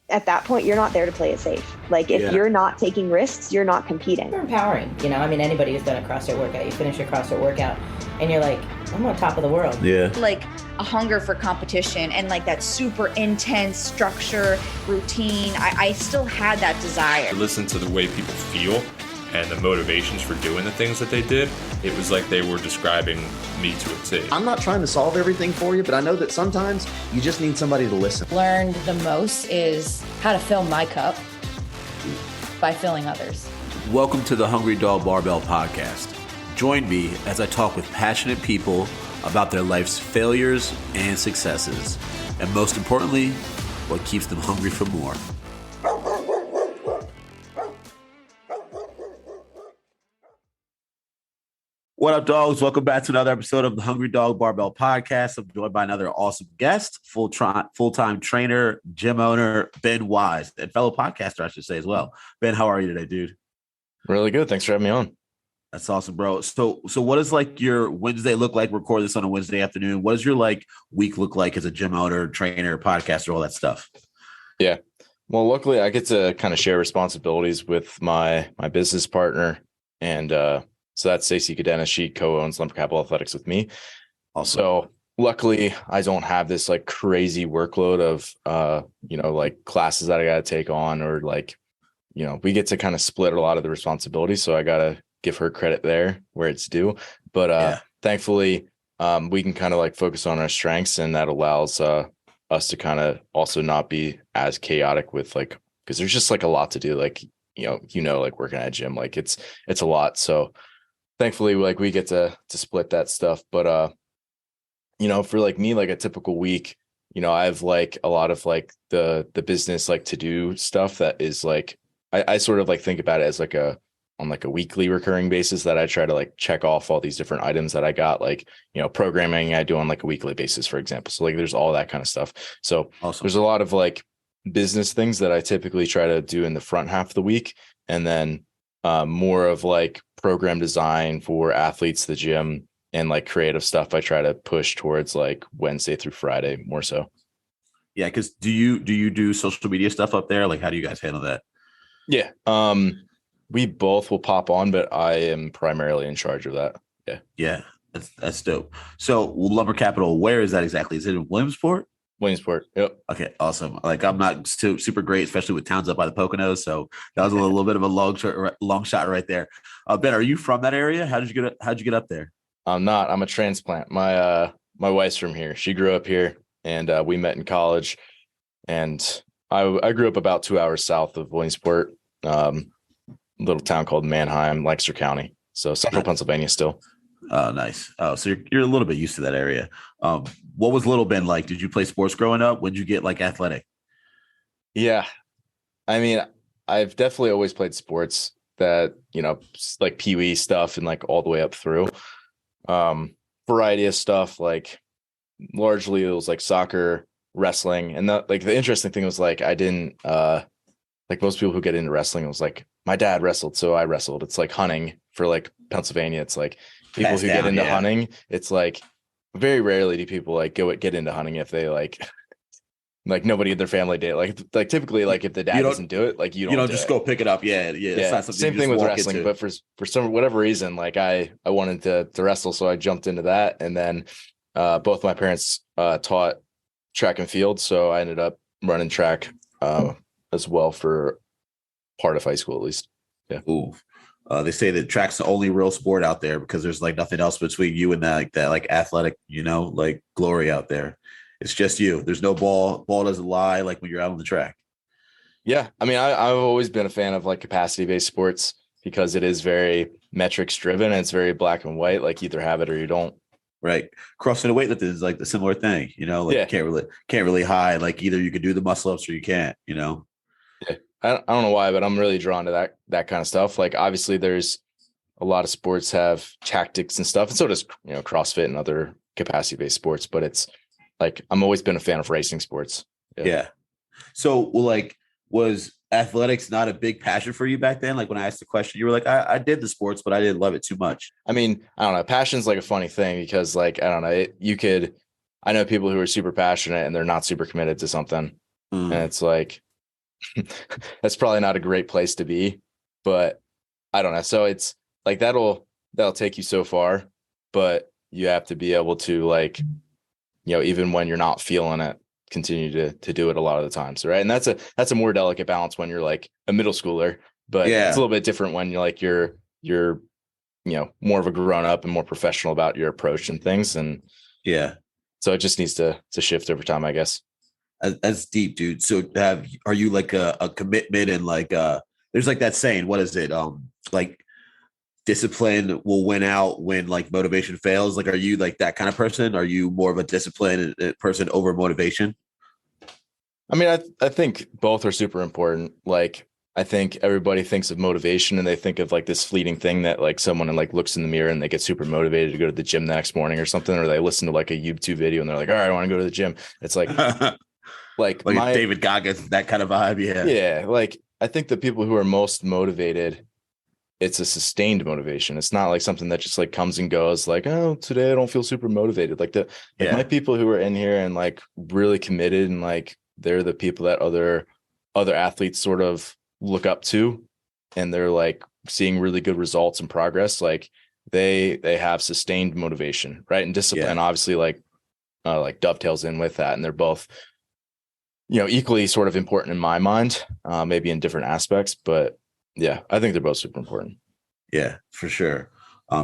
at that point, you're not there to play it safe. Like if you're not taking risks, you're not competing. It's empowering, I mean, anybody who's done a CrossFit workout, you finish your CrossFit workout and you're like, I'm on top of the world. Yeah. Like a hunger for competition and like that super intense structure, routine. I still had that desire. Listen to the way people feel and the motivations for doing the things that they did. It was like they were describing me to a T. I'm not trying to solve everything for you, but I know that sometimes you just need somebody to listen. Learned the most is how to fill my cup by filling others. Welcome to the Hungry Dog Barbell Podcast. Join me as I talk with passionate people about their life's failures and successes, and most importantly, what keeps them hungry for more. What up, dogs? Welcome back to another episode of the Hungry Dog Barbell Podcast. I'm joined by another awesome guest, full-time trainer, gym owner, Ben Wise, and fellow podcaster, I should say as well. Ben, how are you today, dude? Really good. Thanks for having me on. That's awesome, bro. So what does like your Wednesday look like? Record this on a Wednesday afternoon. What does your like week look like as a gym owner, trainer, podcaster, all that stuff? Yeah. Well, luckily I get to kind of share responsibilities with my business partner. And so that's Stacey Cadena. She co-owns Lumber Capital Athletics with me. Also, so luckily I don't have this like crazy workload of, like classes that I got to take on, or like, we get to kind of split a lot of the responsibilities. So I got to give her credit there where it's due. But thankfully, we can kind of like focus on our strengths, and that allows us to kind of also not be as chaotic with like, because there's just like a lot to do. Like, like working at a gym, like it's a lot. So thankfully, like we get to split that stuff. But, for like me, like a typical week, I have like a lot of like the business, like to do stuff that is like, I sort of like think about it as like on like a weekly recurring basis that I try to like check off all these different items that I got, like, programming I do on like a weekly basis, for example. So like, there's all that kind of stuff. So awesome. There's a lot of like business things that I typically try to do in the front half of the week. And then more of like program design for athletes, the gym, and like creative stuff I try to push towards like Wednesday through Friday more so. Yeah. Cause do you do social media stuff up there? Like, how do you guys handle that? Yeah. We both will pop on, but I am primarily in charge of that. Yeah. Yeah. That's dope. So Lumber Capital, where is that exactly? Is it in Williamsport? Williamsport. Yep. Okay. Awesome. Like, I'm not super great, especially with towns up by the Poconos. So that was a little bit of a long shot right there. Ben, are you from that area? How'd you get up there? I'm not. I'm a transplant. My wife's from here. She grew up here, and we met in college. And I grew up about 2 hours south of Williamsport, little town called Manheim, Lancaster County. So central Pennsylvania still. Oh, nice. Oh, so you're a little bit used to that area. What was Little Ben like? Did you play sports growing up? When did you get like athletic? Yeah. I mean, I've definitely always played sports that, like Pee-wee stuff and like all the way up through. Variety of stuff, like largely it was like soccer, wrestling. And like the interesting thing was like, I didn't, like most people who get into wrestling, it was like my dad wrestled, so I wrestled. It's like hunting for like Pennsylvania. It's like people who get into hunting. It's like very rarely do people like get into hunting if they like nobody in their family did. Like typically, like if the dad doesn't do it, like you don't just go pick it up. Yeah. It's not same thing with wrestling, but for some whatever reason, like I wanted to wrestle, so I jumped into that. And then both my parents taught track and field, so I ended up running track as well for part of high school, at least. Yeah. Ooh. They say that track's the only real sport out there because there's like nothing else between you and that like athletic, like glory out there. It's just you. There's no ball. Ball doesn't lie like when you're out on the track. Yeah. I mean, I've always been a fan of like capacity-based sports because it is very metrics driven and it's very black and white. Like either have it or you don't. Right. CrossFit and weightlifting is like the similar thing, you can't really hide. Like either you can do the muscle ups or you can't, Yeah. I don't know why, but I'm really drawn to that kind of stuff. Like obviously there's a lot of sports have tactics and stuff. And so does, CrossFit and other capacity based sports, but it's like, I'm always been a fan of racing sports. Yeah. So was athletics not a big passion for you back then? Like when I asked the question, you were like, I did the sports, but I didn't love it too much. I mean, I don't know. Passion's like a funny thing because like, I don't know, I know people who are super passionate and they're not super committed to something. And it's like, that's probably not a great place to be, but I don't know. So it's like, that'll take you so far, but you have to be able to, like, even when you're not feeling it, continue to do it a lot of the times. Right. And that's a more delicate balance when you're like a middle schooler, but it's a little bit different when you're more of a grown up and more professional about your approach and things. And so it just needs to shift over time, I guess. That's deep, dude. So are you like a commitment and like there's like that saying, what is it? Like discipline will win out when like motivation fails. Like, are you like that kind of person? Are you more of a disciplined person over motivation? I mean, I think both are super important. Like, I think everybody thinks of motivation and they think of like this fleeting thing that like someone like looks in the mirror and they get super motivated to go to the gym the next morning or something, or they listen to like a YouTube video and they're like, all right, I want to go to the gym. It's like, like David Goggins, that kind of vibe. Yeah. Like, I think the people who are most motivated, it's a sustained motivation. It's not like something that just like comes and goes, like, oh, today I don't feel super motivated. Like my people who are in here and like really committed, and like they're the people that other athletes sort of look up to, and they're like seeing really good results and progress. Like they have sustained motivation, right? And discipline obviously like dovetails in with that. And they're both, equally sort of important in my mind, maybe in different aspects, but yeah, I think they're both super important. Yeah, for sure.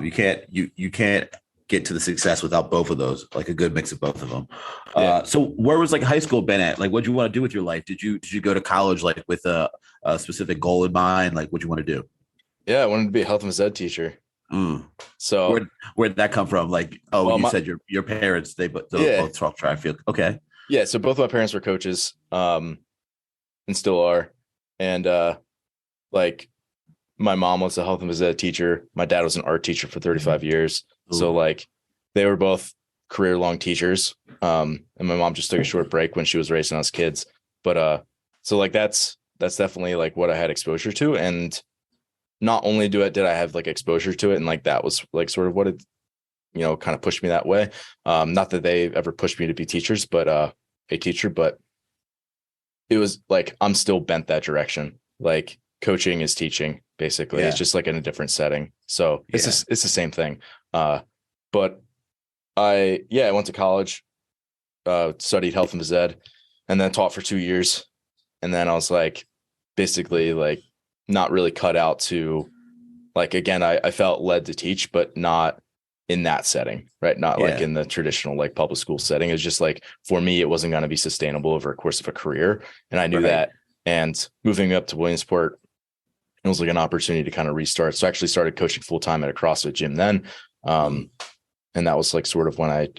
You can't get to the success without both of those, like a good mix of both of them. So where was like high school been at? Like, what do you want to do with your life? Did you go to college like with a specific goal in mind? Like, what do you want to do? Yeah, I wanted to be a health and phys ed teacher. So where'd that come from? Like, you said your parents, they both talk track field. Okay. Yeah. So both my parents were coaches, and still are. And, like my mom was a health and phys ed teacher. My dad was an art teacher for 35 years. Ooh. So like they were both career long teachers. And my mom just took a short break when she was raising us kids. But, so like, that's definitely like what I had exposure to. And not only did I have like exposure to it, and like, that was like sort of what it, kind of pushed me that way. Not that they ever pushed me to be teachers, but, a teacher, but it was like, I'm still bent that direction. Like, coaching is teaching, basically. It's just like in a different setting. So it's the same thing. But I went to college, studied health and phys ed, and then taught for 2 years. And then I was like, basically like not really cut out to like, again, I felt led to teach, but not in that setting, right? Not like in the traditional like public school setting. It's just like, for me, it wasn't going to be sustainable over a course of a career. And I knew that. And moving up to Williamsport, it was like an opportunity to kind of restart. So I actually started coaching full time at a CrossFit gym then. And that was like sort of when I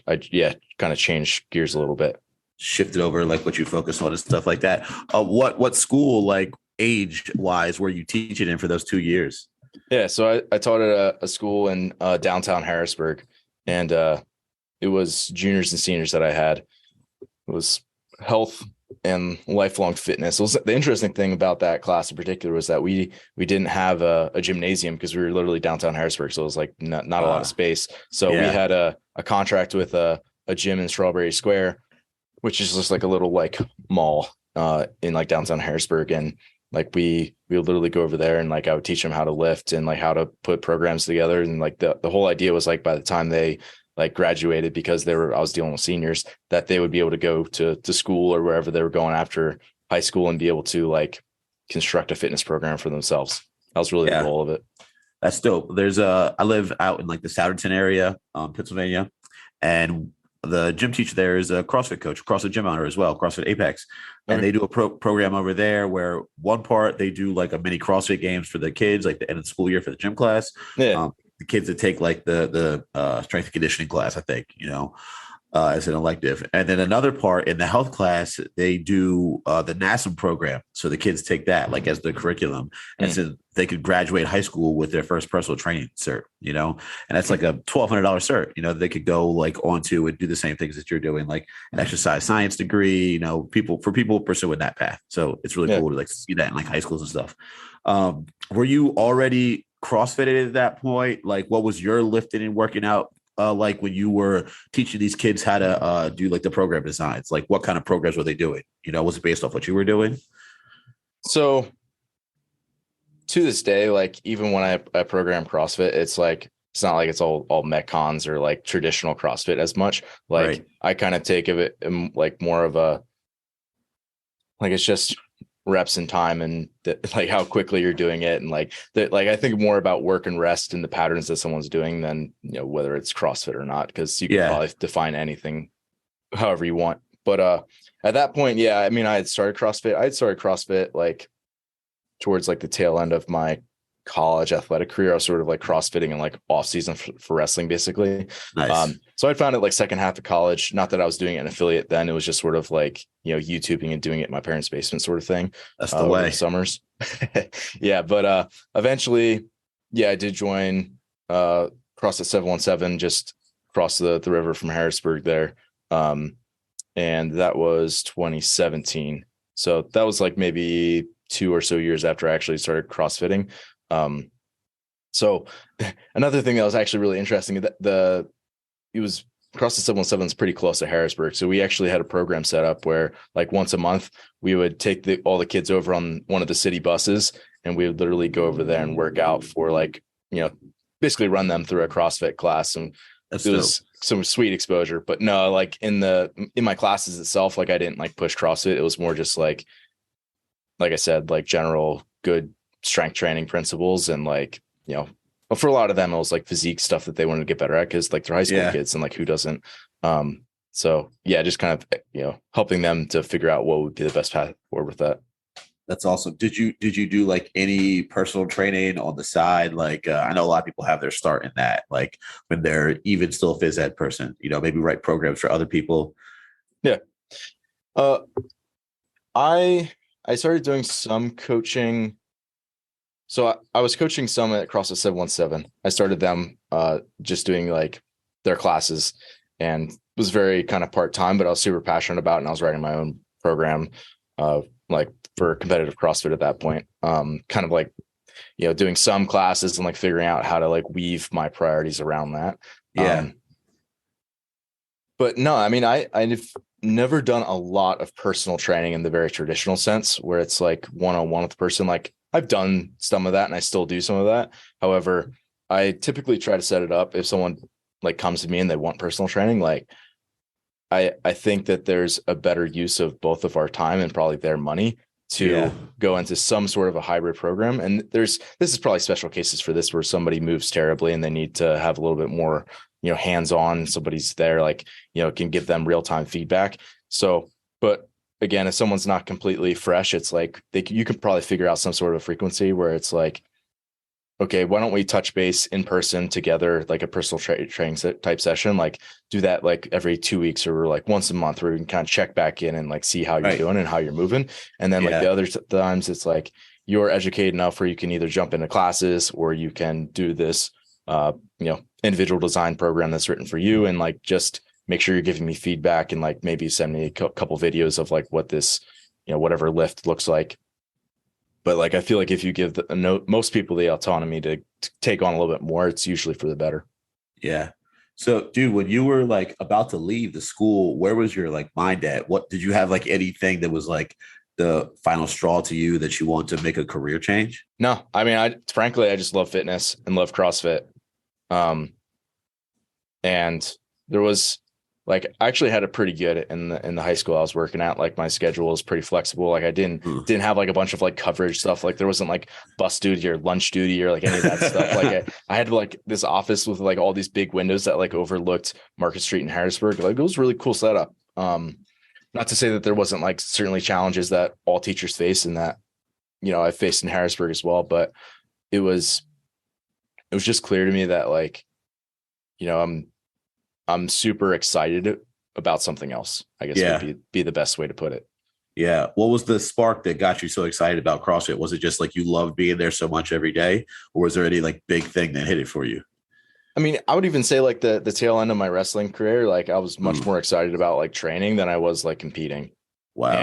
kind of changed gears a little bit. Shifted over like what you focus on and stuff like that. What school, like age wise, were you teaching in for those 2 years? Yeah. So I taught at a school in downtown Harrisburg, and it was juniors and seniors that I had. It was health and lifelong fitness. The interesting thing about that class in particular was that we didn't have a gymnasium because we were literally downtown Harrisburg. So it was like not a lot of space. So we had a contract with a gym in Strawberry Square, which is just like a little like mall in like downtown Harrisburg. And like we would literally go over there and like I would teach them how to lift and like how to put programs together. And like the whole idea was like by the time they like graduated, because I was dealing with seniors, that they would be able to go to school or wherever they were going after high school and be able to like construct a fitness program for themselves. That was really the goal of it. That's dope. I live out in like the Souderton area, Pennsylvania, and the gym teacher there is a CrossFit coach, CrossFit gym owner as well, CrossFit Apex. And they do a program over there where one part they do like a mini CrossFit games for the kids, like the end of the school year for the gym class. The kids that take like the strength and conditioning class, I think, as an elective. And then another part in the health class, they do the NASM program. So the kids take that like as the curriculum. And so they could graduate high school with their first personal training cert, and that's like a $1,200 cert, they could go like onto and do the same things that you're doing, like an exercise science degree, people pursuing that path. So it's really cool to like see that in like high schools and stuff. Were you already CrossFitted at that point? Like, what was your lifting and working out like when you were teaching these kids how to do like the program designs? Like, what kind of programs were they doing? Was it based off what you were doing? So to this day, like even when I program CrossFit, it's like, it's not like it's all Metcons or like traditional CrossFit as much. Like Right. I kind of take of it like more of a, like, it's just reps and time and like how quickly you're doing it. And like that, like, I think more about work and rest and the patterns that someone's doing than, you know, whether it's CrossFit or not, because you can probably define anything however you want. But at that point, yeah, I mean, I had started CrossFit like towards like the tail end of my college athletic career. I was sort of like CrossFitting in like off season for wrestling, basically. Nice. So I found it like second half of college. Not that I was doing it in affiliate then. It was just sort of like, you know, YouTubing and doing it in my parents' basement sort of thing. That's the over way. the summers. Yeah. But eventually, yeah, I did join CrossFit 717, just across the river from Harrisburg there. And that was 2017. So that was like maybe 2 or so years after I actually started CrossFitting. So another thing that was actually really interesting, that it was CrossFit 717 is pretty close to Harrisburg. So we actually had a program set up where like once a month we would take all the kids over on one of the city buses, and we would literally go over there and work out for like, you know, basically run them through a CrossFit class. And That's it was some sweet exposure. But no, like in my classes itself, like I didn't like push CrossFit. It was more just like I said, like general good strength training principles. And like, you know, for a lot of them, it was like physique stuff that they wanted to get better at, because like they're high school kids, and like who doesn't? So yeah, just kind of, you know, helping them to figure out what would be the best path forward with that. That's awesome. Did you do like any personal training on the side? Like I know a lot of people have their start in that, like when they're even still a phys ed person, you know, maybe write programs for other people. Yeah. I started doing some coaching. So I was coaching some at CrossFit 717. I started them just doing like their classes, and was very kind of part-time, but I was super passionate about it, and I was writing my own program like for competitive CrossFit at that point. Kind of like, you know, doing some classes and like figuring out how to like weave my priorities around that. Yeah. But no, I mean, I've never done a lot of personal training in the very traditional sense, where it's like one-on-one with the person. Like I've done some of that, and I still do some of that. However, I typically try to set it up if someone like comes to me and they want personal training. Like I think that there's a better use of both of our time and probably their money to go into some sort of a hybrid program. And this is probably special cases for this, where somebody moves terribly and they need to have a little bit more, you know, hands-on. Somebody's there, like, you know, can give them real-time feedback. So, but again, if someone's not completely fresh, it's like you can probably figure out some sort of frequency where it's like, okay, why don't we touch base in person together, like a personal training type session, like do that like every 2 weeks or like once a month, where we can kind of check back in and like see how you're doing and how you're moving. And then like the other times, it's like you're educated enough where you can either jump into classes, or you can do this, you know, individual design program that's written for you, and like just make sure you're giving me feedback, and like maybe send me a couple videos of like what this, you know, whatever lift looks like. But like, I feel like if you give most people the autonomy to take on a little bit more, it's usually for the better. Yeah. So dude, when you were like about to leave the school, where was your like mind at? What did you have like anything that was like the final straw to you that you want to make a career change? No, I mean, frankly, I just love fitness and love CrossFit. And there was like, I actually had it pretty good in the high school I was working at. Like my schedule was pretty flexible. Like I didn't have like a bunch of like coverage stuff. Like there wasn't like bus duty or lunch duty or like any of that stuff. Like I had like this office with like all these big windows that like overlooked Market Street in Harrisburg. Like it was a really cool setup. Not to say that there wasn't like certainly challenges that all teachers face, and that, you know, I faced in Harrisburg as well, but it was just clear to me that like, you know, I'm super excited about something else, I guess would be the best way to put it. Yeah. What was the spark that got you so excited about CrossFit? Was it just like you loved being there so much every day, or was there any like big thing that hit it for you? I mean, I would even say like the tail end of my wrestling career, like I was much more excited about like training than I was like competing. Wow.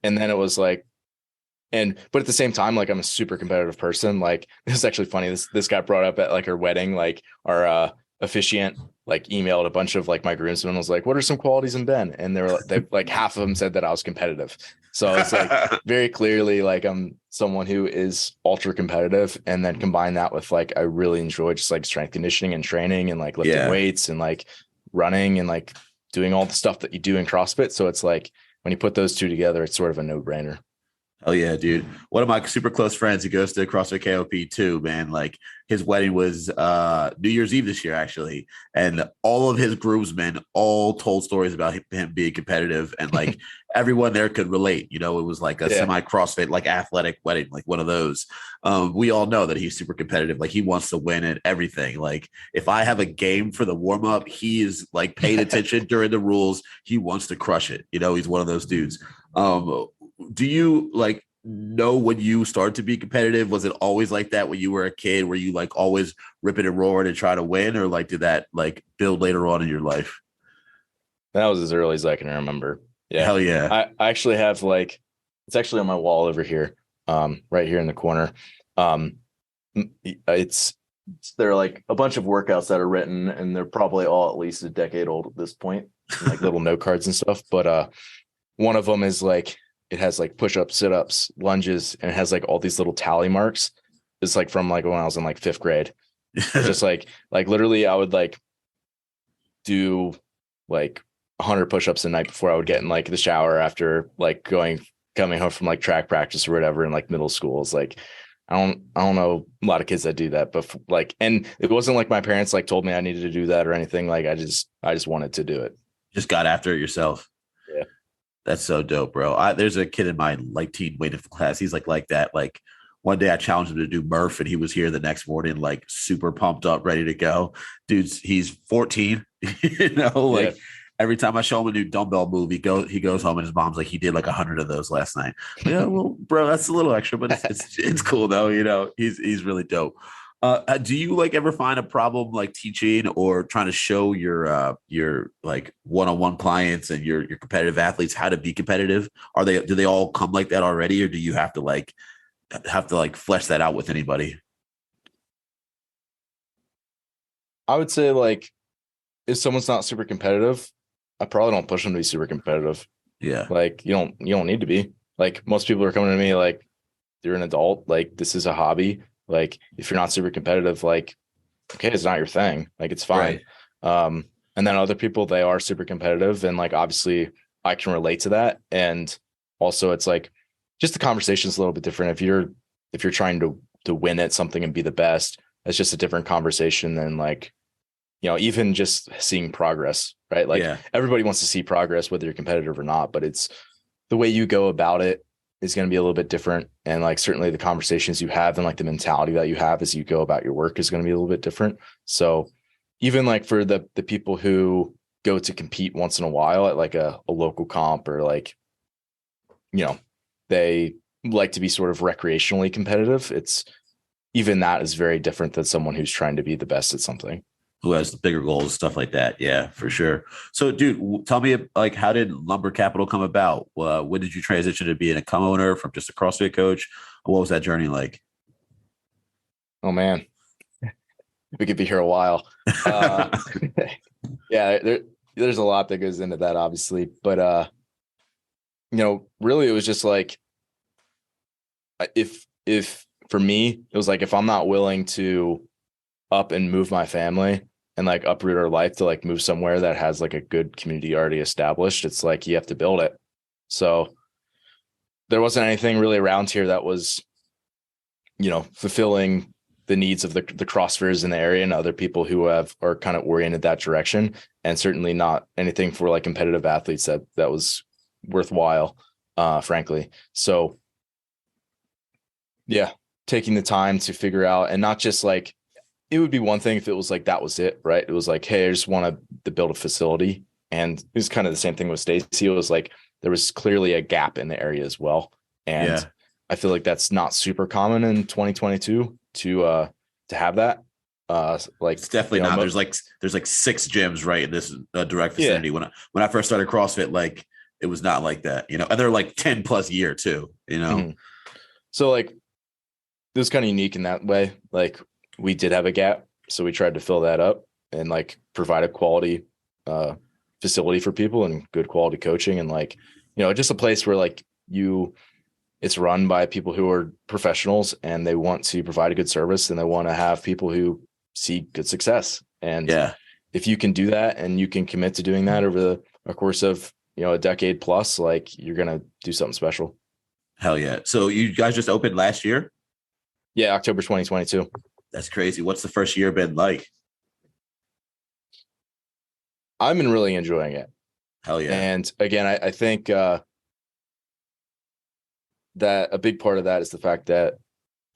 And then it was like, but at the same time, like I'm a super competitive person. Like this is actually funny. This got brought up at like our wedding, like our officiant like emailed a bunch of like my groomsmen and was like, what are some qualities in Ben? And they like half of them said that I was competitive. So it's like very clearly like I'm someone who is ultra competitive, and then combine that with like I really enjoy just like strength conditioning and training and like lifting weights and like running and like doing all the stuff that you do in CrossFit. So it's like when you put those two together, it's sort of a no-brainer. Oh yeah, dude. One of my super close friends who goes to CrossFit KOP too, man. Like his wedding was New Year's Eve this year, actually. And all of his groomsmen all told stories about him being competitive, and like everyone there could relate. You know, it was like a semi CrossFit, like athletic wedding, like one of those. We all know that he's super competitive. Like he wants to win at everything. Like if I have a game for the warm up, he is like paying attention during the rules. He wants to crush it. You know, he's one of those dudes. Do you like know when you started to be competitive? Was it always like that when you were a kid? Were you like always ripping and roaring and trying to win, or like did that like build later on in your life? That was as early as I can remember. Yeah. Hell yeah. I actually have like, it's actually on my wall over here, right here in the corner. There are like a bunch of workouts that are written, and they're probably all at least a decade old at this point, like little note cards and stuff. But one of them is like, it has like push-ups, sit-ups, lunges, and it has like all these little tally marks. It's like from like when I was in like 5th grade. Just like literally I would like do like 100 push-ups a night before I would get in like the shower after like coming home from like track practice or whatever in like middle school. It's like I don't know a lot of kids that do that, but like, and it wasn't like my parents like told me I needed to do that or anything. Like I just wanted to do it. Just got after it yourself. Yeah. That's so dope, bro. There's a kid in my like teen weightlifting class. He's like that. Like one day I challenged him to do Murph, and he was here the next morning, like super pumped up, ready to go. Dude's he's 14. You know, like every time I show him a new dumbbell move, he goes home and his mom's like, he did like 100 of those last night. Yeah, well, bro, that's a little extra, but it's cool though. You know, he's really dope. Do you like ever find a problem like teaching or trying to show your like one-on-one clients and your competitive athletes how to be competitive? Do they all come like that already, or do you have to like flesh that out with anybody? I would say like if someone's not super competitive, I probably don't push them to be super competitive. Yeah. Like you don't need to be. Like most people are coming to me like, you're an adult, like this is a hobby. Like if you're not super competitive, like, okay, it's not your thing. Like it's fine. Right. And then other people, they are super competitive, and like, obviously I can relate to that. And also it's like, just the conversation is a little bit different. If you're trying to win at something and be the best, it's just a different conversation than like, you know, even just seeing progress, right? Like everybody wants to see progress, whether you're competitive or not, but it's the way you go about it is going to be a little bit different. And like, certainly the conversations you have and like the mentality that you have as you go about your work is going to be a little bit different. So even like for the people who go to compete once in a while at like a local comp, or like, you know, they like to be sort of recreationally competitive. It's even that is very different than someone who's trying to be the best at something. Who has the bigger goals, stuff like that. Yeah, for sure. So, dude, tell me, like, how did Lumber Capital come about? When did you transition to being a co-owner from just a CrossFit coach? What was that journey like? Oh, man. We could be here a while. Yeah, there's a lot that goes into that, obviously. But, you know, really it was just like, if for me, it was like, if I'm not willing to up and move my family and like uproot our life to like move somewhere that has like a good community already established, it's like you have to build it. So there wasn't anything really around here that was, you know, fulfilling the needs of the CrossFitters in the area and other people who are kind of oriented that direction, and certainly not anything for like competitive athletes that was worthwhile, frankly. So yeah, taking the time to figure out, and not just like, it would be one thing if it was like, that was it, right? It was like, hey, I just want to build a facility. And it was kind of the same thing with Stacy. It was like, there was clearly a gap in the area as well. And I feel like that's not super common in 2022 to have that. Like it's definitely not. There's like 6 gyms right in this direct vicinity. When I first started CrossFit, like it was not like that, you know, and they're like 10 plus year too, you know? Mm-hmm. So like, it was kind of unique in that way. Like, we did have a gap, so we tried to fill that up. And like, provide a quality facility for people and good quality coaching, and like, you know, just a place where like it's run by people who are professionals and they want to provide a good service and they want to have people who see good success. And if you can do that and you can commit to doing that over a course of, you know, a decade plus, like you're going to do something special. Hell yeah. So you guys just opened last year? Yeah. October 2022. That's crazy. What's the first year been like? I've been really enjoying it. Hell yeah. And again, I think that a big part of that is the fact that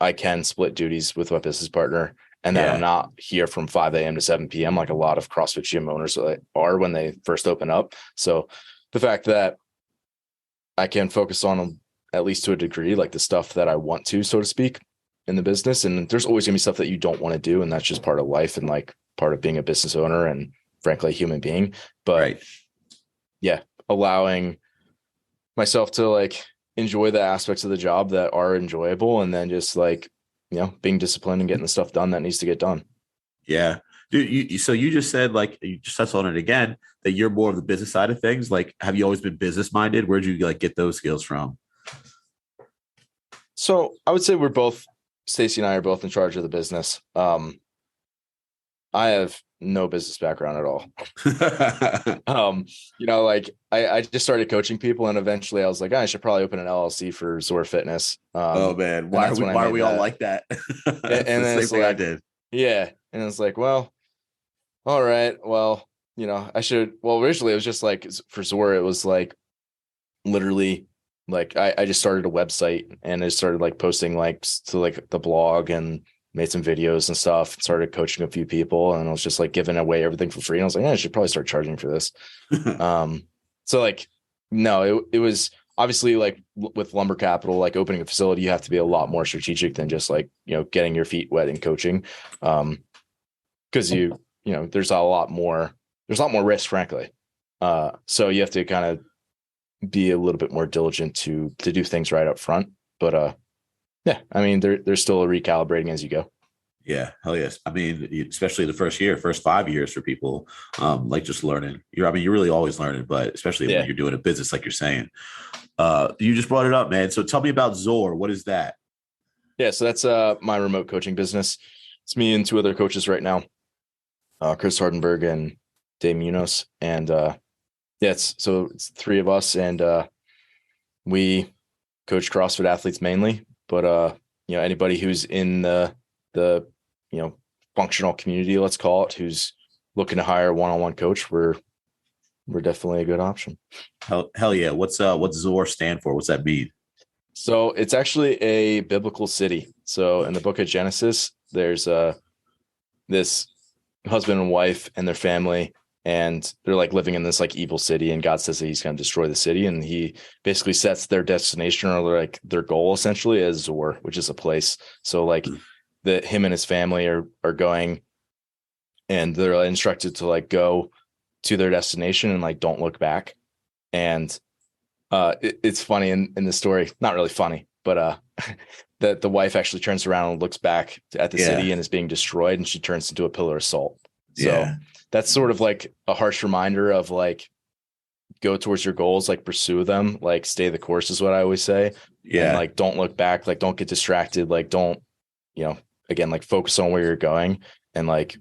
I can split duties with my business partner, and that I'm not here from 5 a.m. to 7 p.m. like a lot of CrossFit gym owners are when they first open up. So the fact that I can focus on, at least to a degree, like the stuff that I want to, so to speak, in the business. And there's always gonna be stuff that you don't want to do. And that's just part of life and like part of being a business owner and frankly, a human being. But yeah, allowing myself to like enjoy the aspects of the job that are enjoyable, and then just like, you know, being disciplined and getting the stuff done that needs to get done. Yeah. Dude, so you just said, like, you just touched on it again, that you're more of the business side of things. Like, have you always been business minded? Where'd you like get those skills from? So I would say Stacey and I are both in charge of the business. I have no business background at all. You know, like I just started coaching people, and eventually I was like, I should probably open an LLC for Zoar Fitness. Oh man, why are we all like that? and then the same thing I did. Yeah. And it's like, well, all right, well, you know, originally it was just like for Zoar, it was like literally like I just started a website and I started like posting like to like the blog and made some videos and stuff, started coaching a few people, and I was just like giving away everything for free. And I was like, I should probably start charging for this. So like, no, it was obviously like with Lumber Capital, like opening a facility, you have to be a lot more strategic than just like, you know, getting your feet wet in coaching. Cause you know, there's a lot more risk, frankly. So you have to kind of be a little bit more diligent to do things right up front. But yeah, I mean, there's still a recalibrating as you go. Yeah, hell yes. I mean, especially the first 5 years for people, like just learning. You're really always learning, but especially when you're doing a business, like you're saying. You just brought it up, man. So tell me about Zoar. What is that? Yeah, so that's my remote coaching business. It's me and two other coaches right now, Chris Hardenberg and Dave Munoz. And it's three of us, and we coach CrossFit athletes mainly. But you know, anybody who's in the you know, functional community, let's call it, who's looking to hire a one-on-one coach, we're definitely a good option. Hell yeah. What's Zoar stand for? What's that mean? So it's actually a biblical city. So in the book of Genesis, there's this husband and wife and their family, and they're like living in this like evil city, and God says that he's going to destroy the city. And he basically sets their destination, or like their goal essentially, as Zoar, which is a place. So like him and his family are going, and they're instructed to like go to their destination and like don't look back. And it's funny in the story, not really funny, but that the wife actually turns around and looks back at the city and is being destroyed, and she turns into a pillar of salt. So that's sort of like a harsh reminder of like, go towards your goals, like pursue them, like stay the course is what I always say. And like, don't look back, like don't get distracted, like don't, you know, again, like focus on where you're going and like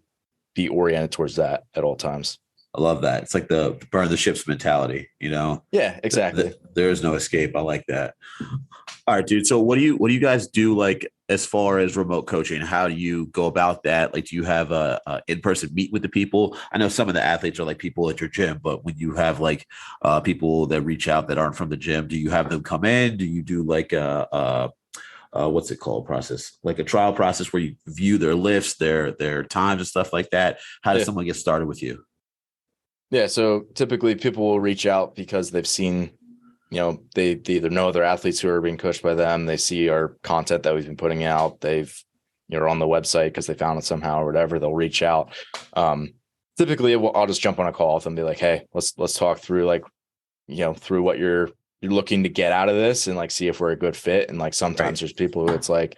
be oriented towards that at all times. I love that. It's like the burn the ships mentality, you know? Yeah, exactly. There is no escape. I like that. All right, dude. So what do you guys do, like, as far as remote coaching? How do you go about that? Like, do you have a in-person meet with the people? I know some of the athletes are like people at your gym, but when you have like people that reach out that aren't from the gym, do you have them come in? Do you do like what's it called process, like a trial process where you view their lifts, their times and stuff like that? How does someone get started with you? Yeah. So typically people will reach out because they've seen, you know, they either know other athletes who are being coached by them. They see our content that we've been putting out. They've, you know, on the website because they found it somehow or whatever. They'll reach out. Typically I'll just jump on a call with them and be like, hey, let's talk through, like, you know, through what you're looking to get out of this, and like see if we're a good fit. And like sometimes there's people who it's like,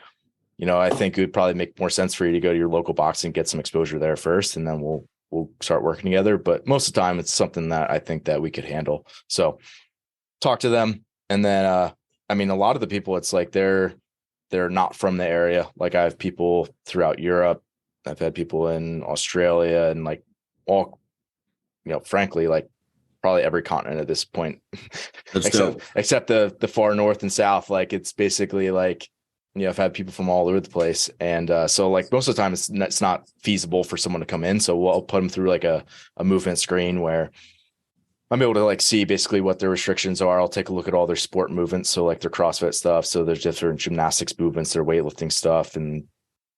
you know, I think it would probably make more sense for you to go to your local box and get some exposure there first, and then we'll we'll start working together. But most of the time it's something that I think that we could handle. So talk to them. And then, I mean, a lot of the people, it's like they're not from the area. Like I have people throughout Europe. I've had people in Australia and like all, frankly, like probably every continent at this point, except the far north and south. Like it's basically like, I've had people from all over the place. And so like most of the time it's not feasible for someone to come in. So we'll put them through like a movement screen where I'm able to like see basically what their restrictions are. I'll take a look at all their sport movements. So like their CrossFit stuff. So there's different gymnastics movements, their weightlifting stuff, and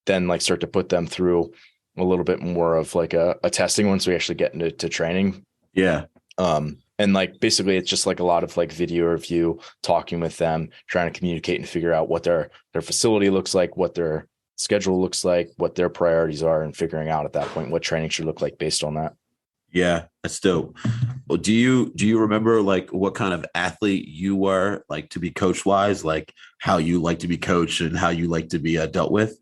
then like start to put them through a little bit more of like a testing once we actually get into training. Yeah. And like basically it's just like a lot of like video review, talking with them, trying to communicate and figure out what their facility looks like, what their schedule looks like, what their priorities are, and figuring out at that point what training should look like based on that. Yeah, that's dope. Well, do you remember like what kind of athlete you were, like to be coach wise, like how you like to be coached and how you like to be dealt with?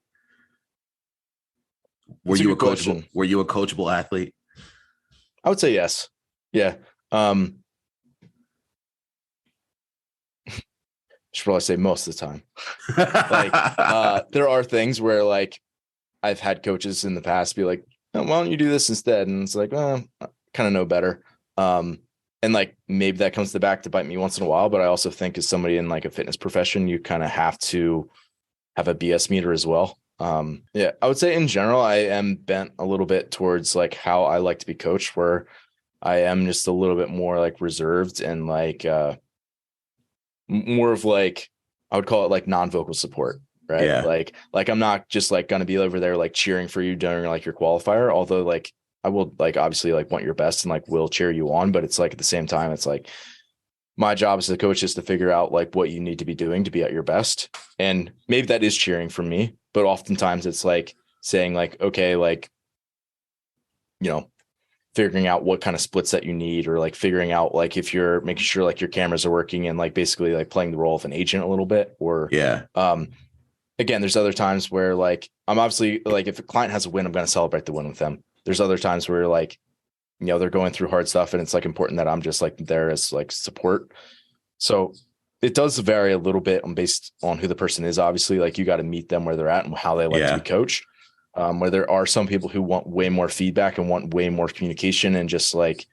Were you a coachable athlete? I would say yes. Yeah. Should probably say most of the time. Like there are things where like I've had coaches in the past be like, oh, why don't you do this instead? And it's like, well, I kind of know better. And like maybe that comes back to bite me once in a while, but I also think as somebody in like a fitness profession, you kind of have to have a BS meter as well. Yeah, I would say in general, I am bent a little bit towards like how I like to be coached, where I am just a little bit more like reserved and like more of like, I would call it like non-vocal support, right? Yeah. Like I'm not just like going to be over there like cheering for you during like your qualifier, although like I will like obviously like want your best and like will cheer you on, but it's like at the same time, it's like my job as a coach is to figure out like what you need to be doing to be at your best. And maybe that is cheering for me, but oftentimes it's like saying like, okay, like, figuring out what kind of splits that you need, or like figuring out like if you're making sure like your cameras are working and like basically like playing the role of an agent a little bit. Or again, there's other times where like I'm obviously like if a client has a win, I'm going to celebrate the win with them. There's other times where like, they're going through hard stuff and it's like important that I'm just like there as like support. So it does vary a little bit based on who the person is. Obviously, like you got to meet them where they're at and how they like to be coached. Where there are some people who want way more feedback and want way more communication and just like,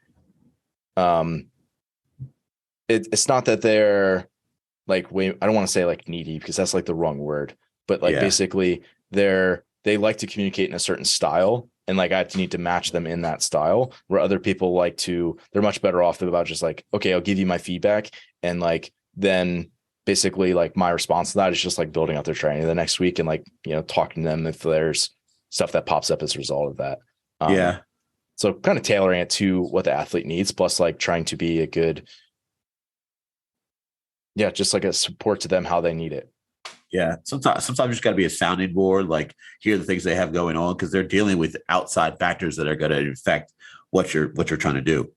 it's not that they're like I don't want to say like needy because that's like the wrong word, but like basically they like to communicate in a certain style. And like, I need to match them in that style, where other people they're much better off about just like, okay, I'll give you my feedback. And like, then basically like my response to that is just like building out their training the next week and like, talking to them if there's stuff that pops up as a result of that. So kind of tailoring it to what the athlete needs, plus like trying to be a good, just like a support to them, how they need it. Yeah. Sometimes you just got to be a sounding board, like hear the things they have going on, because they're dealing with outside factors that are going to affect what you're trying to do,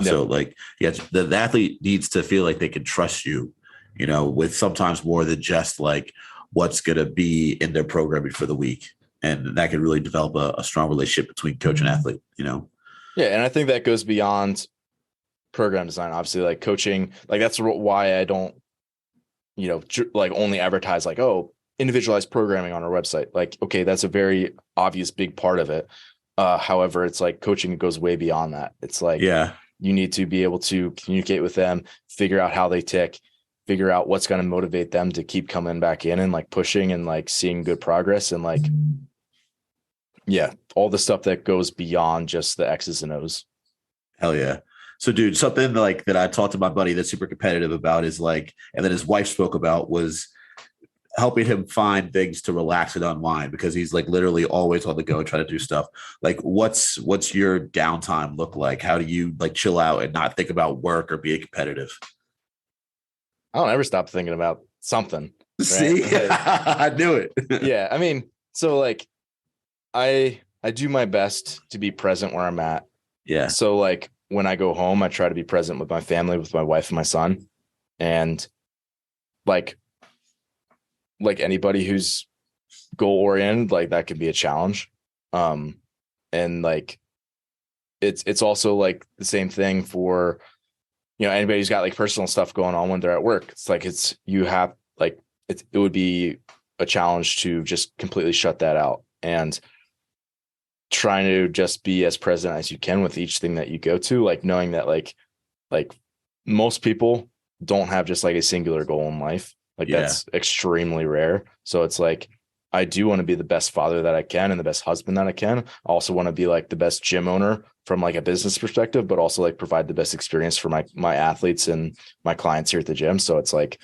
So like, the athlete needs to feel like they can trust you, with sometimes more than just like what's going to be in their programming for the week. And that can really develop a strong relationship between coach and athlete, Yeah. And I think that goes beyond program design, obviously, like coaching, like that's why I don't, like only advertise like, oh, individualized programming on our website. Like, okay, that's a very obvious big part of it. However, it's like coaching goes way beyond that. It's like, you need to be able to communicate with them, figure out how they tick, figure out what's going to motivate them to keep coming back in and like pushing and like seeing good progress and like, all the stuff that goes beyond just the X's and O's. Hell yeah. So dude, something like that I talked to my buddy that's super competitive about is like, and then his wife spoke about, was helping him find things to relax and unwind, because he's like literally always on the go and trying to do stuff. Like what's your downtime look like? How do you like chill out and not think about work or being competitive? I don't ever stop thinking about something. Right? See, I knew it. Yeah. I mean, so like I do my best to be present where I'm at. Yeah. So like when I go home, I try to be present with my family, with my wife and my son. And like anybody who's goal oriented, like that could be a challenge. And like it's also like the same thing for, anybody who's got like personal stuff going on when they're at work. It's like, you have like, it would be a challenge to just completely shut that out and trying to just be as present as you can with each thing that you go to, like knowing that like most people don't have just like a singular goal in life. Like that's extremely rare. So it's like, I do want to be the best father that I can and the best husband that I can. I also want to be like the best gym owner from like a business perspective, but also like provide the best experience for my athletes and my clients here at the gym. So it's like,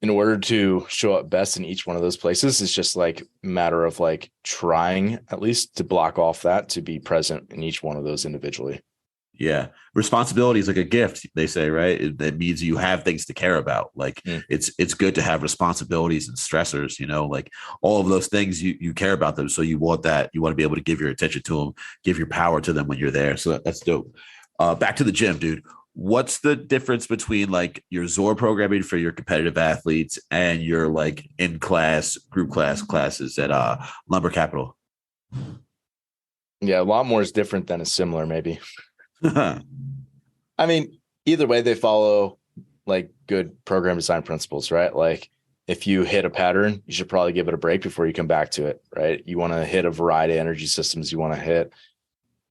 in order to show up best in each one of those places, it's just like a matter of like trying at least to block off that to be present in each one of those individually. Yeah. Responsibility is like a gift, they say, right? That means you have things to care about. Like it's good to have responsibilities and stressors, like all of those things you care about them. So you want to be able to give your attention to them, give your power to them when you're there. So that's dope. Back to the gym, dude. What's the difference between like your Zoar programming for your competitive athletes and your like in-class group classes at Lumber Capital? Yeah, a lot more is different than is similar, maybe. I mean, either way, they follow like good program design principles, right? Like if you hit a pattern, you should probably give it a break before you come back to it, right? You want to hit a variety of energy systems. You want to hit,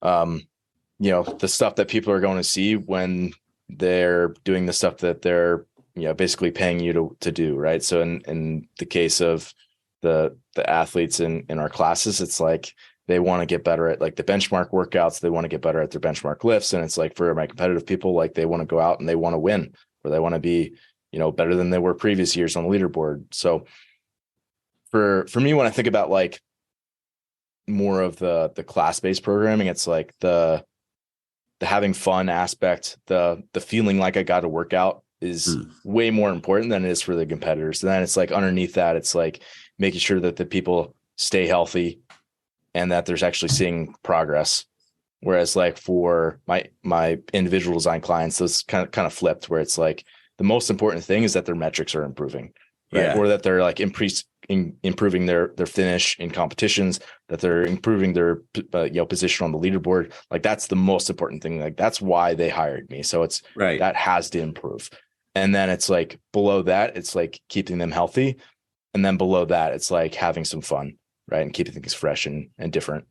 the stuff that people are going to see when they're doing the stuff that they're, basically paying you to do, right? So in the case of the athletes in our classes, it's like they want to get better at like the benchmark workouts. They want to get better at their benchmark lifts. And it's like for my competitive people, like they want to go out and they want to win, or they want to be, better than they were previous years on the leaderboard. So for me, when I think about like more of the class-based programming, it's like the having fun aspect, the feeling like I got to work out is way more important than it is for the competitors. And then it's like underneath that, it's like making sure that the people stay healthy and that there's actually seeing progress. Whereas like for my individual design clients, those kind of flipped, where it's like the most important thing is that their metrics are improving, right? Or that they're like improving their finish in competitions, that they're improving their position on the leaderboard. Like that's the most important thing. Like that's why they hired me. So it's that has to improve. And then it's like below that, it's like keeping them healthy. And then below that, it's like having some fun, right? And keeping things fresh and different.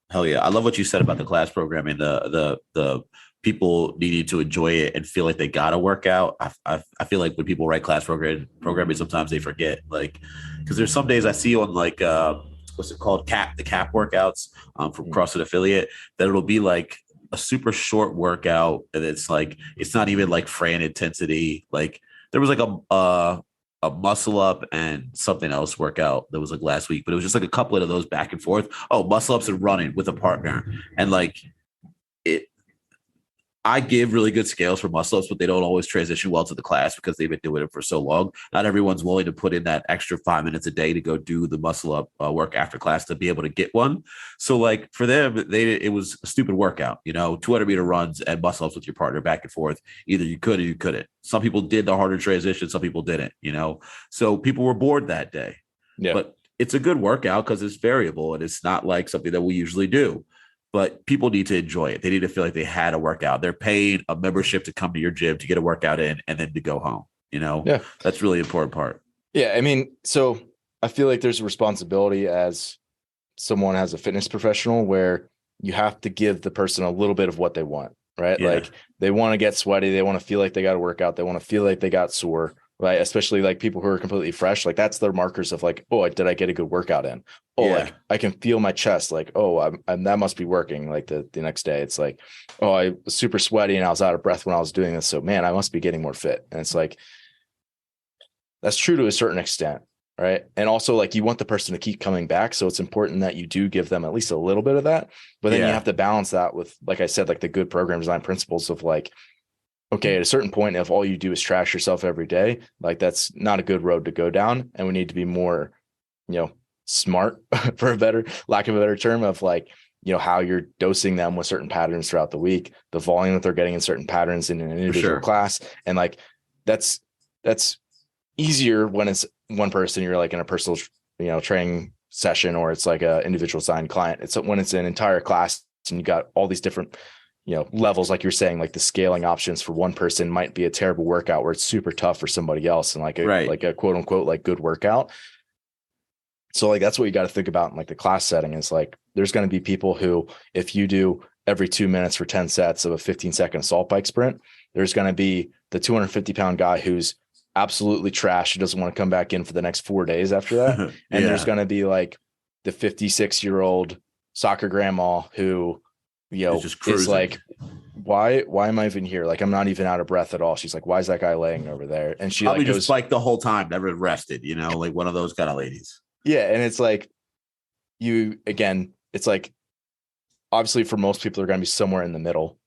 Hell yeah. I love what you said about the class programming, the people needing to enjoy it and feel like they got to work out. I feel like when people write class programming, sometimes they forget, like, because there's some days I see on like, what's it called? The cap workouts from CrossFit affiliate, that it'll be like a super short workout. And it's like, it's not even like Fran intensity. Like there was like a muscle up and something else workout that was like last week, but it was just like a couplet of those back and forth. Oh, muscle ups and running with a partner. And like I give really good scales for muscle ups, but they don't always transition well to the class because they've been doing it for so long. Not everyone's willing to put in that extra 5 minutes a day to go do the muscle up work after class to be able to get one. So like for them, it was a stupid workout, 200-meter runs and muscle ups with your partner back and forth. Either you could or you couldn't. Some people did the harder transition. Some people didn't, so people were bored that day. Yeah. But it's a good workout because it's variable and it's not like something that we usually do. But people need to enjoy it. They need to feel like they had a workout. They're paying a membership to come to your gym to get a workout in and then to go home. Yeah, that's really important part. Yeah. I mean, so I feel like there's a responsibility as someone as a fitness professional where you have to give the person a little bit of what they want, right? Yeah. Like they want to get sweaty. They want to feel like they got to work out. They want to feel like they got sore, right? Especially like people who are completely fresh. Like that's their markers of like, oh, did I get a good workout in? Oh, like I can feel my chest. Like, oh, I'm that must be working. Like the next day, it's like, oh, I was super sweaty and I was out of breath when I was doing this. So man, I must be getting more fit. And it's like, that's true to a certain extent, right? And also like you want the person to keep coming back. So it's important that you do give them at least a little bit of that. But then you have to balance that with, like I said, like the good program design principles of like, okay, at a certain point, if all you do is trash yourself every day, like that's not a good road to go down. And we need to be more, smart for lack of a better term of like, how you're dosing them with certain patterns throughout the week, the volume that they're getting in certain patterns in an individual class. And like, that's easier when it's one person, you're like in a personal, training session, or it's like a individual signed client. It's when it's an entire class and you got all these different, levels, like you're saying, like the scaling options for one person might be a terrible workout where it's super tough for somebody else and like a quote unquote, like good workout. So like, that's what you got to think about in like the class setting is like, there's going to be people who, if you do every 2 minutes for 10 sets of a 15-second assault bike sprint, there's going to be the 250-pound guy who's absolutely trash, who doesn't want to come back in for the next 4 days after that. And there's going to be like the 56-year-old soccer grandma who, is like, why am I even here? Like, I'm not even out of breath at all. She's like, why is that guy laying over there? And she probably like just like the whole time, never rested, like one of those kind of ladies. Yeah. And it's like, it's like, obviously for most people are going to be somewhere in the middle,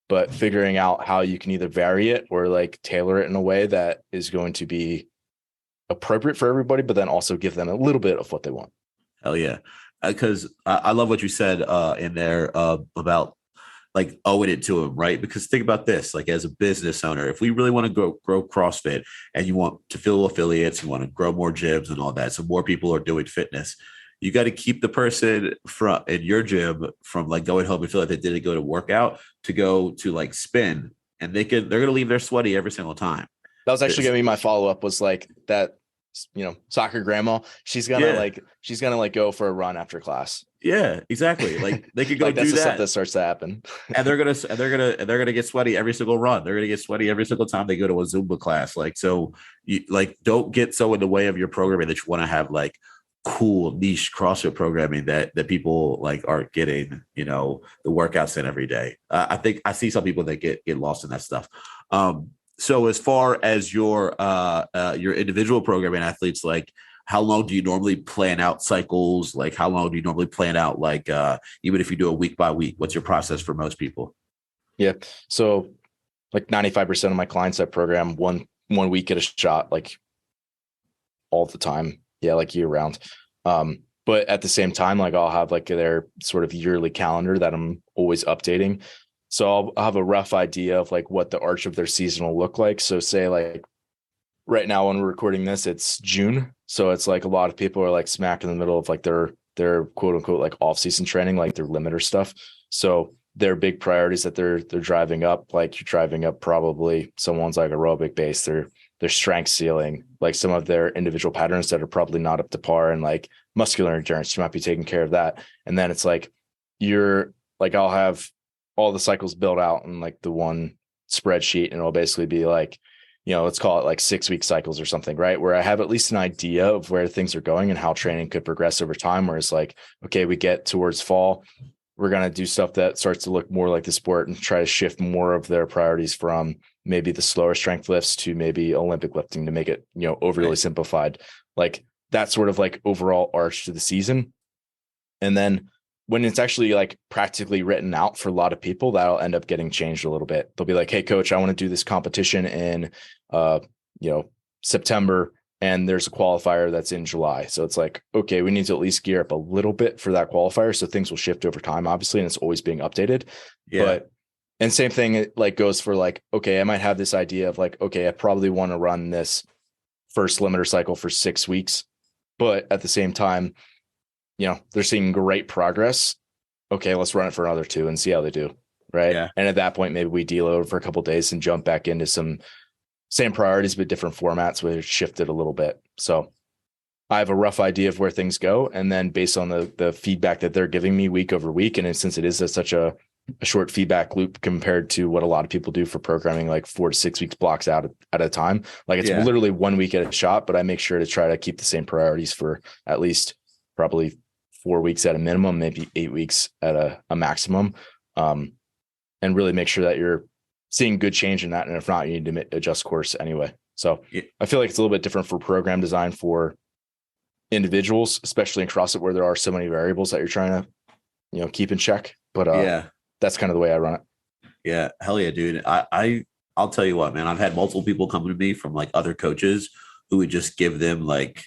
but figuring out how you can either vary it or like tailor it in a way that is going to be appropriate for everybody, but then also give them a little bit of what they want. Hell yeah. Because I love what you said in there about like owing it to him, right? Because think about this, like as a business owner, if we really want to grow CrossFit and you want to fill affiliates, you want to grow more gyms and all that, so more people are doing fitness, you got to keep the person in your gym from like going home and feel like they didn't go to workout to go to like spin, and they're going to leave there sweaty every single time. That was actually going to be my follow-up, was like that, soccer grandma, she's going to go for a run after class. Yeah, exactly. Like they could go like do that's that. The stuff that starts to happen. and they're gonna get sweaty every single run. They're gonna get sweaty every single time they go to a Zumba class. Like, so you like don't get so in the way of your programming that you want to have like cool niche CrossFit programming that people like aren't getting, the workouts in every day. I think I see some people that get lost in that stuff. So as far as your individual programming athletes, like how long do you normally plan out cycles? Like how long do you normally plan out, like even if you do a week by week, what's your process for most people? Yeah. So like 95% of my clients that program one week at a shot, like all the time. Yeah. Like year round. But at the same time, like I'll have like their sort of yearly calendar that I'm always updating. So I'll have a rough idea of like what the arch of their season will look like. So say like right now when we're recording this, it's June. So it's like a lot of people are like smack in the middle of like their quote unquote like off season training, like their limiter stuff. So their big priorities that they're driving up, like you're driving up probably someone's like aerobic base, their strength ceiling, like some of their individual patterns that are probably not up to par, and like muscular endurance, you might be taking care of that. And then it's like I'll have all the cycles built out in like the one spreadsheet, and it'll basically be like, let's call it like 6-week cycles or something, right? Where I have at least an idea of where things are going and how training could progress over time. Where it's like, okay, we get towards fall, we're going to do stuff that starts to look more like the sport and try to shift more of their priorities from maybe the slower strength lifts to maybe Olympic lifting to make it, overly simplified. Like that sort of like overall arch to the season. And then when it's actually like practically written out for a lot of people, that'll end up getting changed a little bit. They'll be like, hey coach, I want to do this competition in, September, and there's a qualifier that's in July. So it's like, okay, we need to at least gear up a little bit for that qualifier. So things will shift over time, obviously, and it's always being updated. Yeah. And same thing, it like goes for like, okay, I might have this idea of like, okay, I probably want to run this first limiter cycle for 6 weeks, but at the same time, they're seeing great progress. Okay, let's run it for another 2 and see how they do. Right. Yeah. And at that point, maybe we deload for a couple of days and jump back into some same priorities, but different formats where it's shifted a little bit. So I have a rough idea of where things go. And then based on the feedback that they're giving me week over week, and since it is such a short feedback loop compared to what a lot of people do for programming, like 4 to 6 weeks blocks out at a time, like it's literally 1 week at a shot, but I make sure to try to keep the same priorities for at least probably 4 weeks at a minimum, maybe 8 weeks at a maximum. And really make sure that you're seeing good change in that. And if not, you need to adjust course anyway. So I feel like it's a little bit different for program design for individuals, especially in CrossFit where there are so many variables that you're trying to, keep in check. But that's kind of the way I run it. Yeah. Hell yeah, dude. I'll tell you what, man, I've had multiple people come to me from like other coaches who would just give them like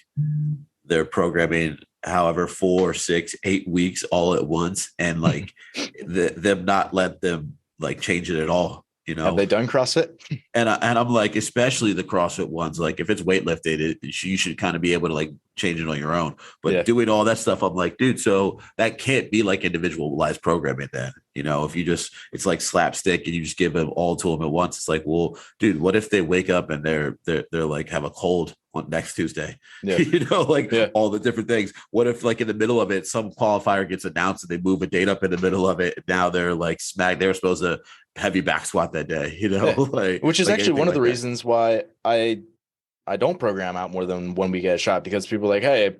their programming, however, 4, 6, 8 weeks all at once. And like them not let them like change it at all. Have they done CrossFit? And I'm like, especially the CrossFit ones, like if it's weightlifting, you should kind of be able to like change it on your own. But doing all that stuff, I'm like, dude, so that can't be like individualized programming then. If you just, it's like slapstick and you just give them all to them at once. It's like, well, dude, what if they wake up and they're like have a cold on next Tuesday? Yeah. All the different things. What if like in the middle of it, some qualifier gets announced and they move a date up in the middle of it? Now they're like smacked. They were supposed to heavy back squat that day, which is actually one of the like reasons why I don't program out more than 1 week at a shot, because people are like, hey,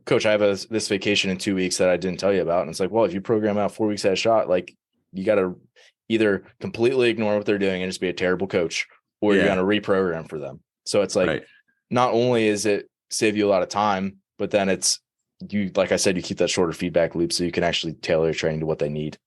coach, I have this vacation in 2 weeks that I didn't tell you about. And it's like, well, if you program out 4 weeks at a shot, like you got to either completely ignore what they're doing and just be a terrible coach, or you're going to reprogram for them. So it's like, not only is it save you a lot of time, but then it's you, like I said, you keep that shorter feedback loop so you can actually tailor your training to what they need.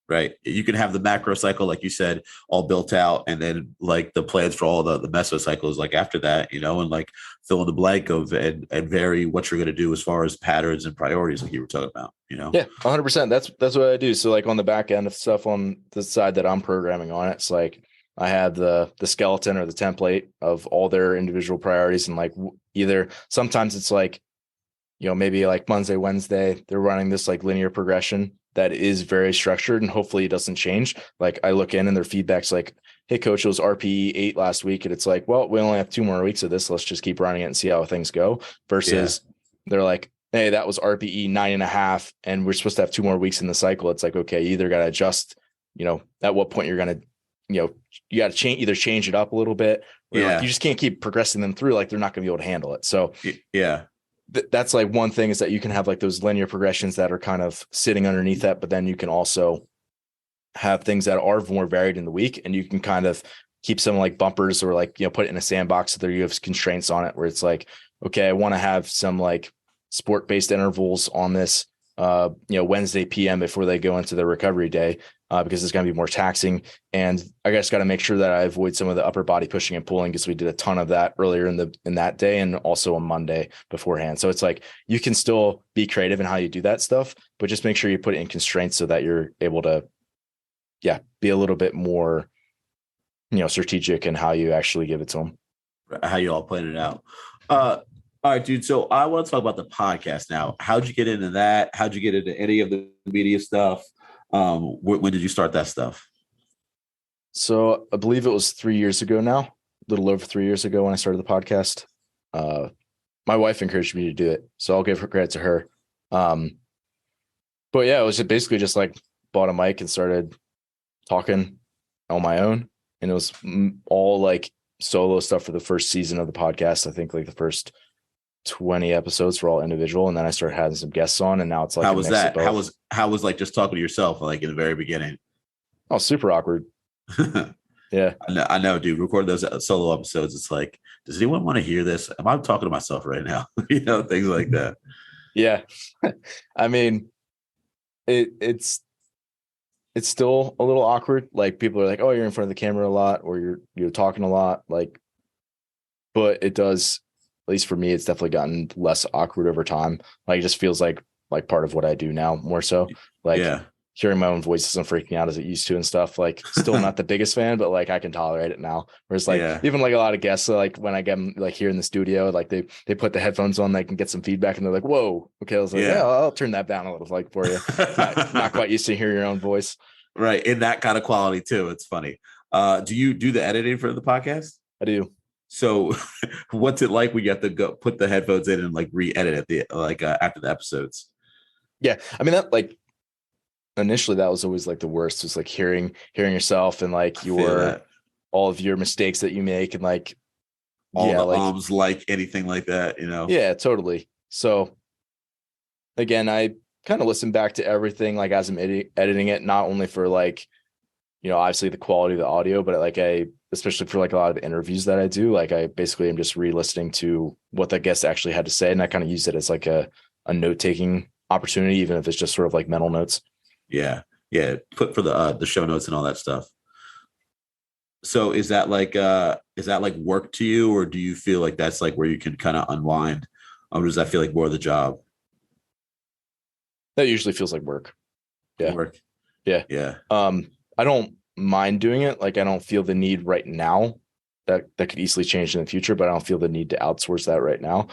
Right. You can have the macro cycle, like you said, all built out, and then like the plans for all the mesocycles, like after that, and like fill in the blank of and vary what you're going to do as far as patterns and priorities, like you were talking about, Yeah, 100%. That's what I do. So like on the back end of stuff on the side that I'm programming on, it's like I have the skeleton or the template of all their individual priorities. And like either sometimes it's like, maybe like Monday, Wednesday, they're running this like linear progression that is very structured and hopefully it doesn't change. Like I look in and their feedback's like, hey coach, it was RPE 8 last week. And it's like, well, we only have 2 more weeks of this. Let's just keep running it and see how things go. Versus they're like, hey, that was RPE 9.5 and we're supposed to have 2 more weeks in the cycle. It's like, okay, you either got to adjust, at what point you're going to, you got to either change it up a little bit, or like, you just can't keep progressing them through. Like they're not going to be able to handle it. So that's like one thing, is that you can have like those linear progressions that are kind of sitting underneath that, but then you can also have things that are more varied in the week, and you can kind of keep some like bumpers or like, put it in a sandbox so there you have constraints on it where it's like, okay, I want to have some like sport-based intervals on this, Wednesday PM before they go into the recovery day, because it's going to be more taxing. And I just got to make sure that I avoid some of the upper body pushing and pulling, because we did a ton of that earlier in that day, and also on Monday beforehand. So it's like, you can still be creative in how you do that stuff, but just make sure you put it in constraints so that you're able to, be a little bit more, strategic in how you actually give it to them. How you all plan it out. All right, dude. So I want to talk about the podcast now. How'd you get into that? How'd you get into any of the media stuff? When did you start that stuff? So I believe it was 3 years ago now, a little over 3 years ago when I started the podcast. My wife encouraged me to do it, so I'll give her credit to her. But yeah, it was basically just like bought a mic and started talking on my own. And it was all like solo stuff for the first season of the podcast. I think like the first 20 episodes were all individual, and then I started having some guests on, and now it's like, how was that? How was like just talking to yourself like in the very beginning? Oh, super awkward. Yeah, I know, dude. Record those solo episodes. It's like, does anyone want to hear this? Am I talking to myself right now? Things like that. Yeah, I mean, it's still a little awkward. Like people are like, oh, you're in front of the camera a lot, or you're talking a lot. Like, but it does. At least for me, it's definitely gotten less awkward over time. Like it just feels like part of what I do now more so. Like hearing my own voice isn't freaking out as it used to and stuff. Like still not the biggest fan, but like I can tolerate it now. Whereas like even like a lot of guests, so like when I get them like here in the studio, like they put the headphones on, they can get some feedback, and they're like, whoa, okay. I was like, I'll turn that down a little, like for you. not quite used to hearing your own voice. Right. In that kind of quality too. It's funny. Do you do the editing for the podcast? I do. So what's it like when you have to go put the headphones in and like re-edit at the after the episodes? Yeah. I mean, that like initially that was always like the worst, was like hearing yourself and like all of your mistakes that you make, and like all the ums, like anything like that, Yeah, totally. So again, I kind of listen back to everything like as I'm editing it, not only for like, obviously the quality of the audio, but like especially for like a lot of the interviews that I do, like I basically am just re-listening to what the guest actually had to say. And I kind of use it as like a note-taking opportunity, even if it's just sort of like mental notes. Yeah. Yeah. Put for the show notes and all that stuff. So is that like work to you, or do you feel like that's like where you can kind of unwind? Or does that feel like more of the job? That usually feels like work. Yeah. Work. Yeah. Yeah. I don't mind doing it. Like I don't feel the need right now. That could easily change in the future, but I don't feel the need to outsource that right now.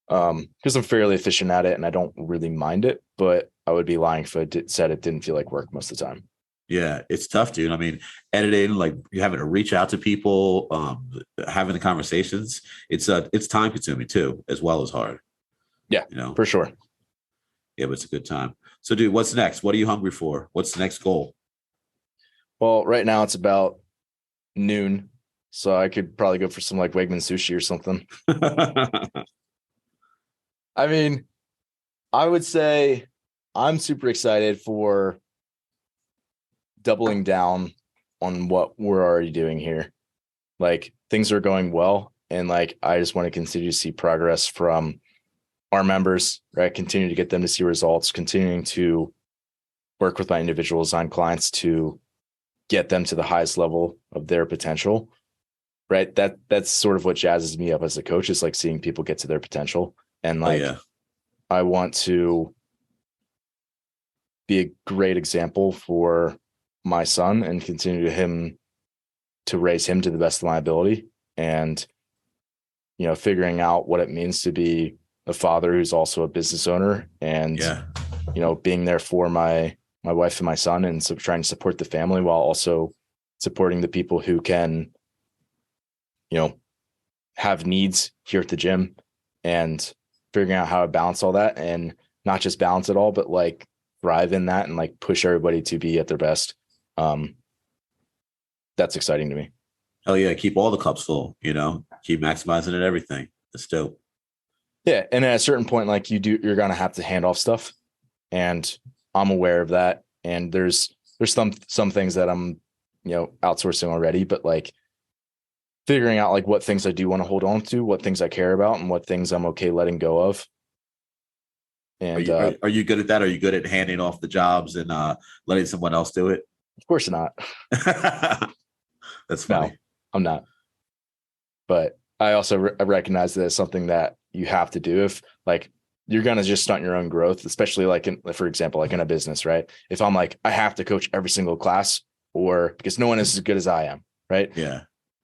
Because I'm fairly efficient at it and I don't really mind it, but I would be lying if I said it didn't feel like work most of the time. Yeah, it's tough, dude. I mean, editing, like you having to reach out to people, having the conversations. It's time consuming too, as well as hard. Yeah, You know, for sure. yeah, but it's a good time. So, dude, what's next? What are you hungry for? What's the next goal? Well, right now it's about noon, so I could probably go for some like Wegman sushi or something. I mean, I would say I'm super excited for doubling down on what we're already doing here. Like things are going well, and like I just want to continue to see progress from our members, right? Continue to get them to see results, continuing to work with my individual design clients to get them to the highest level of their potential, right? That's sort of what jazzes me up as a coach, is like seeing people get to their potential. And like, I want to be a great example for my son and continue to raise him to the best of my ability. And, you know, figuring out what it means to be a father who's also a business owner, and, you know, being there for my wife and my son, and so trying to support the family while also supporting the people who can, you know, have needs here at the gym, and figuring out how to balance all that, and not just balance it all, but like thrive in that and like push everybody to be at their best. That's exciting to me. Oh yeah, keep all the cups full, you know, keep maximizing it, everything. That's dope. Yeah. And at a certain point, like you're going to have to hand off stuff, and I'm aware of that. And there's some things that I'm, you know, outsourcing already, but like figuring out like what things I do want to hold on to, what things I care about, and what things I'm okay letting go of. And are you good at that? Are you good at handing off the jobs and letting someone else do it? Of course not. That's funny. No, I'm not. But I also recognize that it's something that you have to do if like you're going to just stunt your own growth, especially like for example, like in a business, right? If I'm like, I have to coach every single class, or because no one is as good as I am, right? Yeah.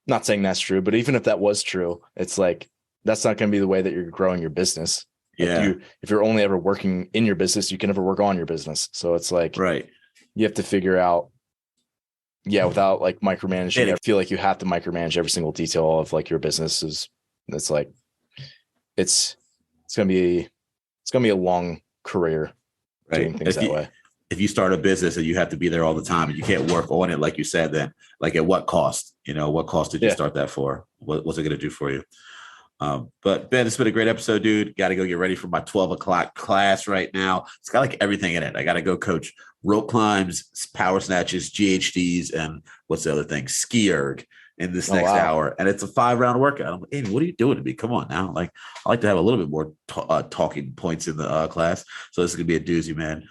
Not saying that's true, but even if that was true, it's like, that's not going to be the way that you're growing your business. Yeah. Like if you're only ever working in your business, you can never work on your business. So it's like, right. You have to figure out, without like micromanaging. I feel like you have to micromanage every single detail of like your business. It's like, it's going to be a long career doing things that way. If you start a business and you have to be there all the time and you can't work on it, like you said, then like at what cost? You know, what cost did you start that for? What's it going to do for you? But Ben, it's been a great episode, dude. Got to go get ready for my 12 o'clock class right now. It's got like everything in it. I got to go coach rope climbs, power snatches, GHDs, and what's the other thing? Ski erg in this next hour. And it's a 5-round workout. I'm like, Amy, what are you doing to me? Come on now. Like, I like to have a little bit more talking points in the class. So this is going to be a doozy, man.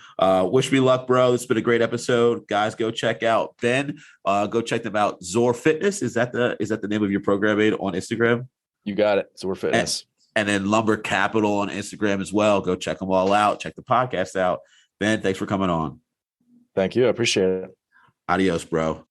Wish me luck, bro. It's been a great episode. Guys, go check out Ben. Go check them out. Zoar Fitness. Is that the name of your program aid on Instagram? You got it. So we're fitness. And then Lumber Capital on Instagram as well. Go check them all out. Check the podcast out. Ben, thanks for coming on. Thank you. I appreciate it. Adios, bro.